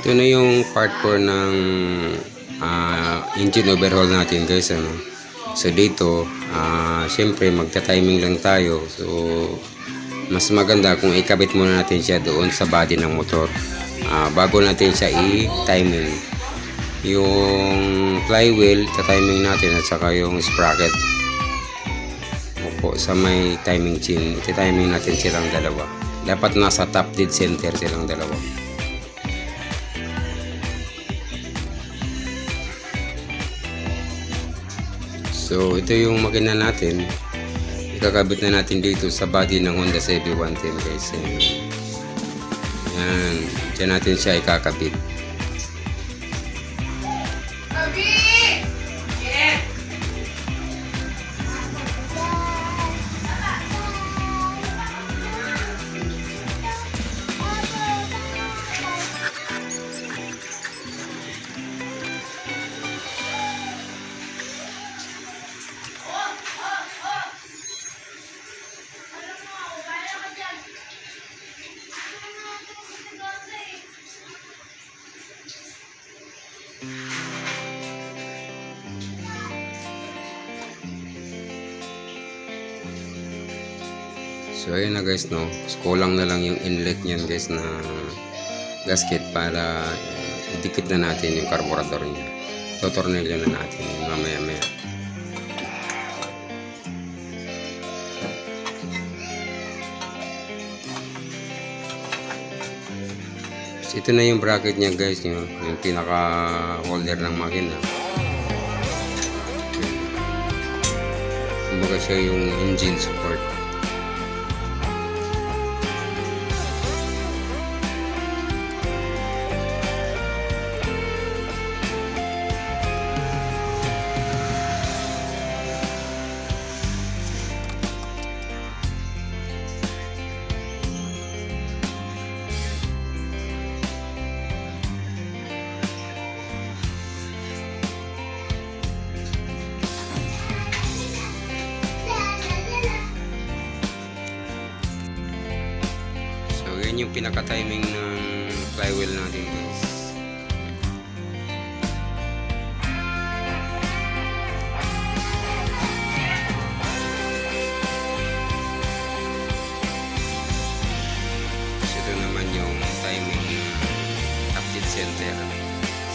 Ito na yung part 4 ng engine overhaul natin guys, ano. So dito syempre magta-timing lang tayo. So mas maganda kung ikabit muna natin siya doon sa body ng motor bago natin siya i-timing. Yung flywheel ta-timing natin at saka yung sprocket sa may timing chain, iti-timing natin silang dalawa. Dapat nasa top dead center silang dalawa. So ito yung makina natin, ikakabit na natin dito sa body ng Honda CB110 guys. Yan, dyan natin siya ikakabit. So ayun na guys, no, kulang na lang yung inlet niyan guys na gasket para idikit na natin yung carburetor niya. So tornilyo na natin mamaya maya. So ito na yung bracket niya guys, yung pinaka holder ng makina. Kumbaga siya yung engine support. Yan yung pinaka-timing ng flywheel natin guys. So ito naman yung timing top dead center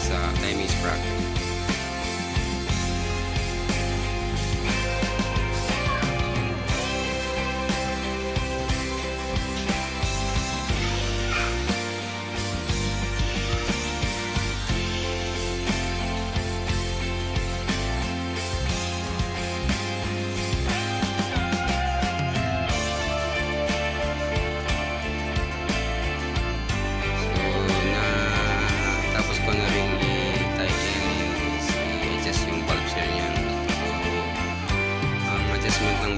sa timing sprocket.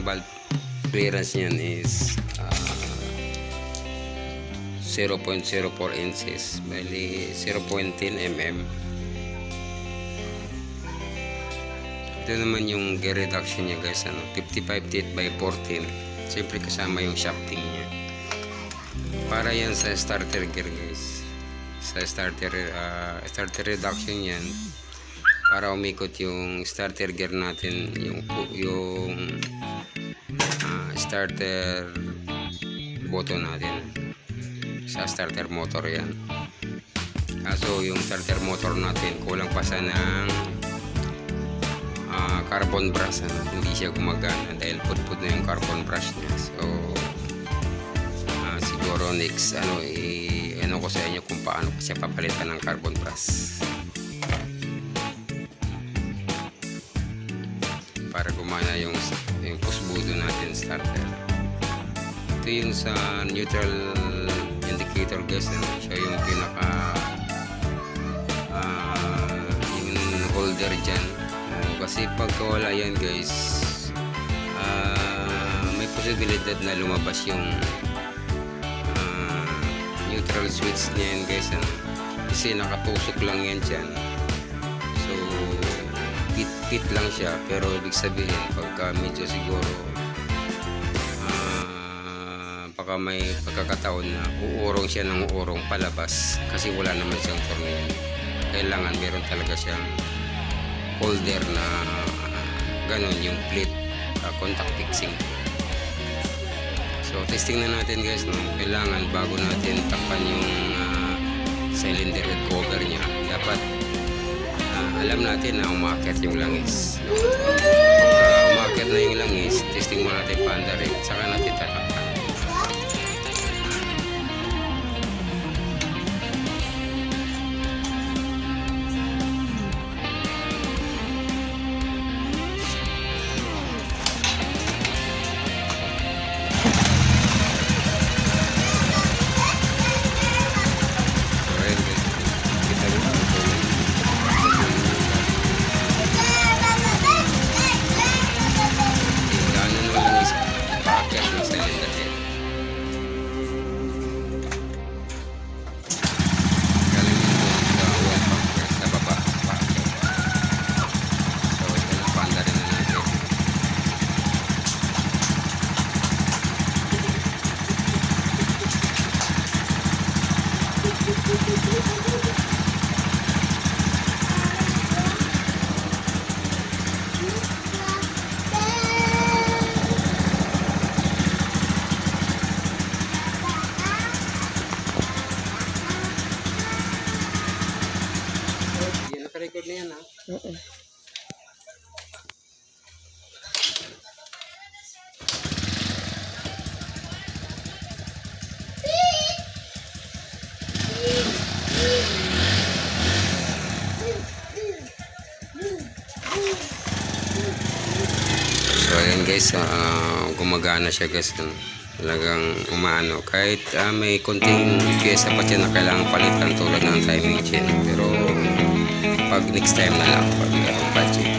Valve clearance niyan is 0.04 inches, bali 0.10 mm. Ito naman yung gear reduction niya guys, 55 teeth by 14. Siyempre kasama yung shafting niya. Para yan sa starter gear guys. Sa starter reduction yan, para umikot yung starter gear natin, yung starter button natin sa starter motor yan. Kaso yung starter motor natin kulang pa sa ng carbon brush, hindi siya gumagana dahil pudpud na yung carbon brush niya. So siguro next ano ko sa inyo kung paano siya papalitan ng carbon brush para gumana yung push button natin starter. Ito yung sa neutral indicator guys, siya yung pinaka yung holder dyan. Kasi pagka wala yan guys, may posibilidad na lumabas yung neutral switch niya yan guys, kasi nakatusok lang yan dyan. So fit lang siya, pero ibig sabihin pagka medyo siguro baka may pagkakataon na uurong siya ng uurong palabas kasi wala naman siyang tornilyo. Kailangan meron talaga siyang holder na ganun yung plate contact fixing. So testing na natin guys, no? Kailangan bago natin takpan yung cylinder head cover niya, dapat alam natin na umakyat yung langis, no? Pagka umakyat na yung langis, testing mo natin paanda rin, saka natin tatakpan. Naka-record na yan, ha? Oo. So ayan guys, gumagana siya guys, talagang umaano kahit may konting pyesa pa dyan na kailangan palitan tulad ng timing chain, pero pag next time na lang pag budget.